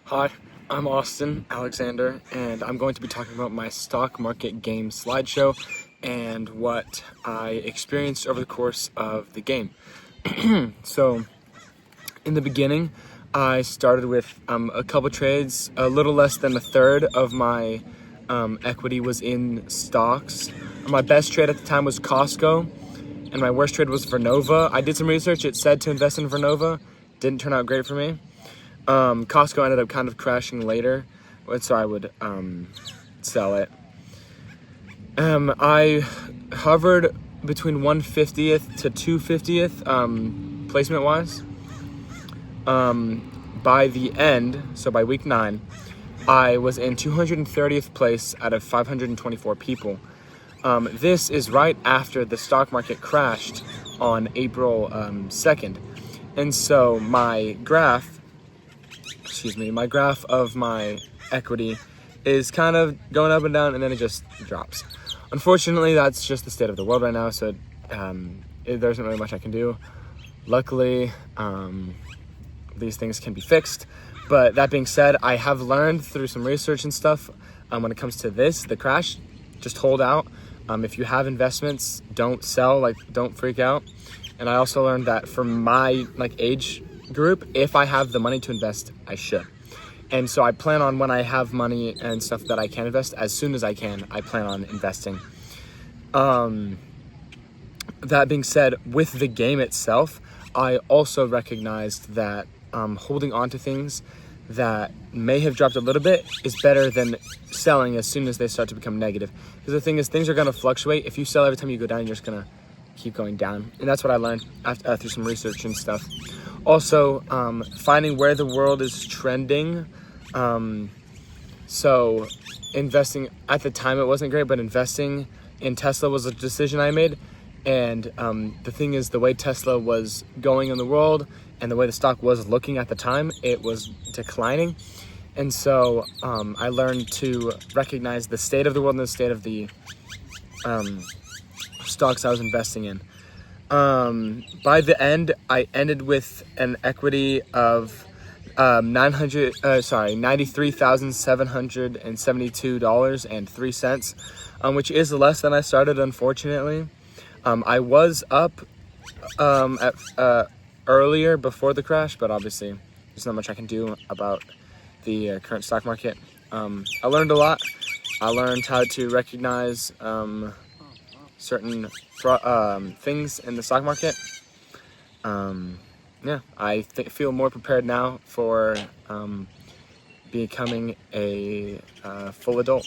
Hi, I'm Austin Alexander, and I'm going to be talking about my stock market game slideshow and what I experienced over the course of the game. So, in the beginning, I started with a couple trades. A little less than a third of my equity was in stocks. My best trade at the time was Costco, and my worst trade was Vernova. I did some research. It said to invest in Vernova. Didn't turn out great for me. Costco ended up kind of crashing later, so I would sell it. I hovered between 1/50th to 2/50th placement wise. By the end, so by week 9, I was in 230th place out of 524 people. This is right after the stock market crashed on April 2nd. And so my graph of my equity is kind of going up and down, and then it just drops. Unfortunately, that's just the state of the world right now, so there isn't really much I can do. Luckily, these things can be fixed. But that being said, I have learned through some research and stuff when it comes to the crash, just hold out. If you have investments, don't sell, don't freak out. And I also learned that for my age group, if I have the money to invest, I should. And so I plan on, when I have money and stuff that I can invest, as soon as I can, I plan on investing. That being said, with the game itself, I also recognized that holding on to things that may have dropped a little bit is better than selling as soon as they start to become negative. Because the thing is, things are going to fluctuate. If you sell every time you go down, you're just going to keep going down. And that's what I learned through some research and stuff. Also, finding where the world is trending. So investing, at the time it wasn't great, but investing in Tesla was a decision I made. And the thing is, the way Tesla was going in the world and the way the stock was looking at the time, it was declining. And so I learned to recognize the state of the world and the state of the stocks I was investing in. By the end, I ended with an equity of $93,772.03, which is less than I started, unfortunately. I was up earlier before the crash, but obviously there's not much I can do about the current stock market. I learned a lot. I learned how to recognize certain things in the stock market. I feel more prepared now for becoming a full adult.